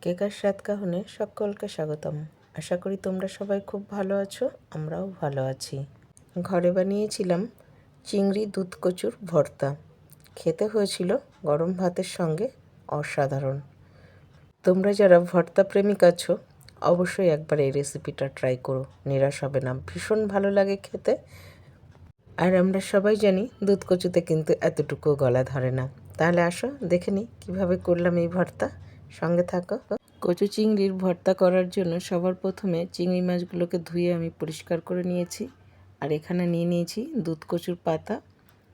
কেকার স্বাদ কাহনে সকলকে স্বাগতম। আশা করি তোমরা সবাই খুব ভালো আছো, আমরাও ভালো আছি। ঘরে বানিয়েছিলাম চিংড়ি দুধ কচুর ভর্তা। খেতে হয়েছিল গরম ভাতের সঙ্গে অসাধারণ। তোমরা যারা ভর্তা প্রেমিক আছো অবশ্যই একবার এই রেসিপিটা ট্রাই করো, নিরাশ হবে না, ভীষণ ভালো লাগে খেতে। আর আমরা সবাই জানি দুধ কচুতে কিন্তু এতটুকু গলা ধরে না। তাহলে আসো দেখে নিই কীভাবে করলাম এই ভর্তা, সঙ্গে থাকো। কচু চিংড়ির ভর্তা করার জন্য সবার প্রথমে চিংড়ি মাছগুলোকে ধুয়ে আমি পরিষ্কার করে নিয়েছি। আর এখানে নিয়ে নিয়েছি দুধ কচুর পাতা,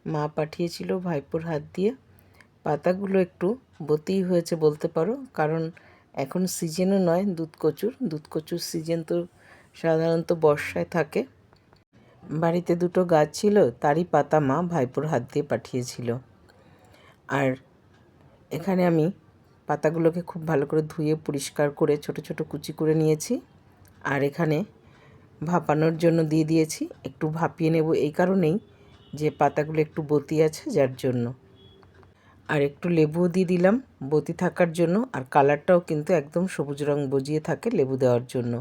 মা পাঠিয়েছিল ভাইপোর হাত দিয়ে। পাতাগুলো একটু বতিই হয়েছে বলতে পারো, কারণ এখন সিজনও নয় দুধ কচুর সিজন তো সাধারণত বর্ষায় থাকে। বাড়িতে দুটো গাছ ছিল, তারই পাতা মা ভাইপোর হাত দিয়ে পাঠিয়েছিল। আর এখানে আমি পাতাগুলোকে খুব ভালো করে ধুয়ে পরিষ্কার করে ছোট ছোট কুচি করে নিয়েছি। আর এখানে ভাপানোর জন্য দিয়ে দিয়েছি, একটু ভাপিয়ে নেব এই কারণেই যে পাতাগুলো একটু বতি আছে যার জন্য। আর একটু লেবুও দিয়ে দিলাম বতি থাকার জন্য, আর কালারটাও কিন্তু একদম সবুজ রং বজিয়ে থাকে লেবু দেওয়ার জন্য।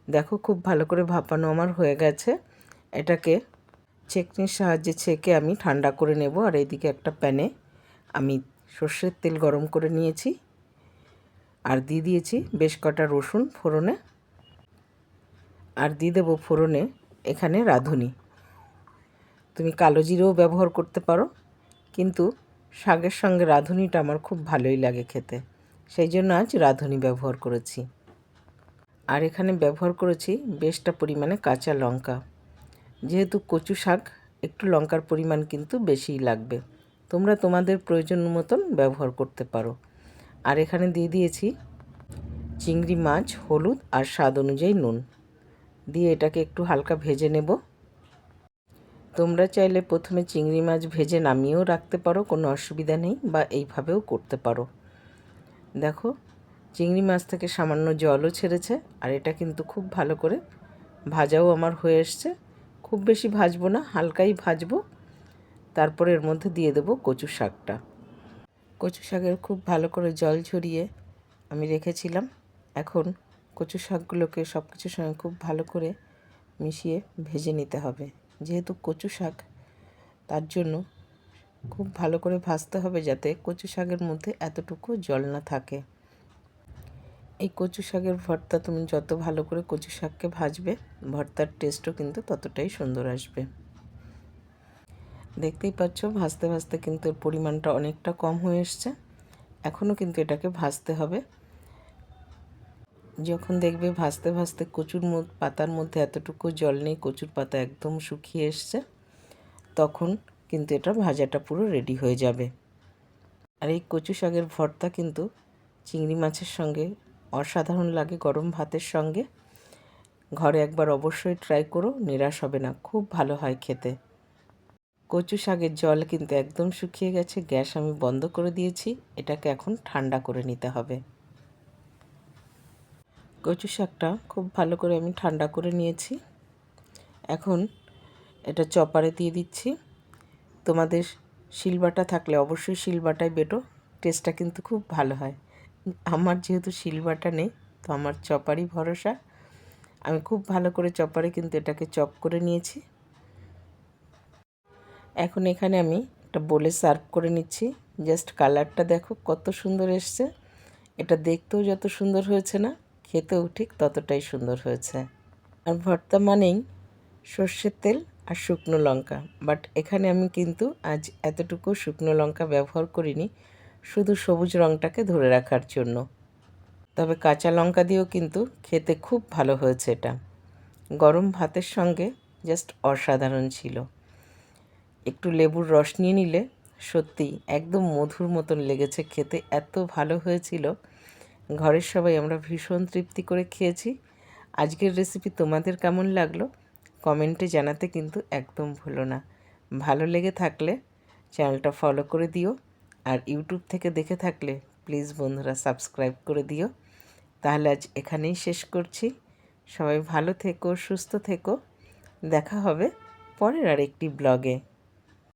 দেখো খুব ভালো করে ভাপানো আমার হয়ে গেছে। এটাকে ছেঁকনির সাহায্যে ছেঁকে আমি ঠান্ডা করে নেব। আর এইদিকে একটা প্যানে আমি সর্ষের তেল গরম করে নিয়েছি আর দিয়ে দিয়েছি বেশ কটা রসুন ফোড়নে। আর দিয়ে দেবো ফোড়নে এখানে রাঁধুনি। তুমি কালো জিরেও ব্যবহার করতে পারো, কিন্তু শাকের সঙ্গে রাঁধুনিটা আমার খুব ভালোই লাগে খেতে, সেই জন্য আজ রাঁধুনি ব্যবহার করেছি। আর এখানে ব্যবহার করেছি বেশটা পরিমাণে কাঁচা লঙ্কা। যেহেতু কচু শাক একটু লঙ্কার পরিমাণ কিন্তু বেশিই লাগবে, তোমরা তোমাদের প্রয়োজন মতন ব্যবহার করতে পারো। আর এখানে দিয়ে দিয়েছি চিংড়ি মাছ, হলুদ আর স্বাদ অনুযায়ী নুন দিয়ে এটাকে একটু হালকা ভেজে নেব। তোমরা চাইলে প্রথমে চিংড়ি মাছ ভেজে নামিয়েও রাখতে পারো, কোনো অসুবিধা নেই, বা এইভাবেও করতে পারো। দেখো চিংড়ি মাছ থেকে সামান্য জলও ছেড়েছে। আর এটা কিন্তু খুব ভালো করে ভাজাও আমার হয়ে এসছে। খুব বেশি ভাজবো না, হালকাই ভাজবো। তারপরে এর মধ্যে দিয়ে দেবো কচু শাকটা। কচু শাকের খুব ভালো করে জল ঝরিয়ে আমি রেখেছিলাম। এখন কচু শাকগুলোকে সব কিছুর সঙ্গে খুব ভালো করে মিশিয়ে ভেজে নিতে হবে। যেহেতু কচু শাক, তার জন্য খুব ভালো করে ভাজতে হবে যাতে কচু শাকের মধ্যে এতটুকু জল না থাকে। এই কচু শাকের ভর্তা তুমি যত ভালো করে কচু শাককে ভাজবে, ভর্তার টেস্টও কিন্তু ততটাই সুন্দর আসবে। দেখতেই পাচ্ছ ভাজতে ভাজতে কিন্তু এর পরিমাণটা অনেকটা কম হয়ে এসছে। এখনও কিন্তু এটাকে ভাজতে হবে। যখন দেখবে ভাজতে ভাজতে কচুর পাতার মধ্যে এতটুকু জল নেই, কচুর পাতা একদম শুকিয়ে এসছে, তখন কিন্তু এটা ভাজাটা পুরো রেডি হয়ে যাবে। আর এই কচু শাকের ভর্তা কিন্তু চিংড়ি মাছের সঙ্গে অসাধারণ লাগে, গরম ভাতের সঙ্গে। ঘরে একবার অবশ্যই ট্রাই করো, নিরাশ হবে না, খুব ভালো হয় খেতে। কচু শাকের জল কিন্তু একদম শুকিয়ে গেছে, গ্যাস আমি বন্ধ করে দিয়েছি। এটাকে এখন ঠান্ডা করে নিতে হবে। কচু শাকটা খুব ভালো করে আমি ঠান্ডা করে নিয়েছি। এখন এটা চপারে দিয়ে দিচ্ছি। তোমাদের শিলবাটা থাকলে অবশ্যই শিলবাটায় বেটো, টেস্টটা কিন্তু খুব ভালো হয়। আমার যেহেতু শিলবাটা নেই, তো আমার চপারই ভরসা। আমি খুব ভালো করে চপারে কিন্তু এটাকে চপ করে নিয়েছি। এখন এখানে আমি একটা বোলে সার্ভ করে নিচ্ছি। জাস্ট কালারটা দেখো কত সুন্দর এসছে। এটা দেখতেও যত সুন্দর হয়েছে না, খেতেও ঠিক ততটাই সুন্দর হয়েছে। আর ভর্তা মানেই সর্ষের তেল আর শুকনো লঙ্কা, বাট এখানে আমি কিন্তু আজ এতটুকু শুকনো লঙ্কা ব্যবহার করিনি, শুধু সবুজ রঙটাকে ধরে রাখার জন্য। তবে কাঁচা লঙ্কা দিয়েও কিন্তু খেতে খুব ভালো হয়েছে। এটা গরম ভাতের সঙ্গে জাস্ট অসাধারণ ছিল। একটু লেবুর রস নিয়ে নিলে সত্যি একদম মধুর মতন লেগেছে খেতে, এত ভালো হয়েছিল। ঘরের সবাই আমরা ভীষণ তৃপ্তি করে খেয়েছি। আজকের রেসিপি তোমাদের কেমন লাগলো কমেন্টে জানাতে কিন্তু একদম ভুলো না। ভালো লেগে থাকলে চ্যানেলটা ফলো করে দিও, আর ইউটিউব থেকে দেখে থাকলে প্লিজ বন্ধুরা সাবস্ক্রাইব করে দিও। তাহলে আজ এখানেই শেষ করছি। সবাই ভালো থেকো, সুস্থ থেকো। দেখা হবে পরের আরেকটি ব্লগে।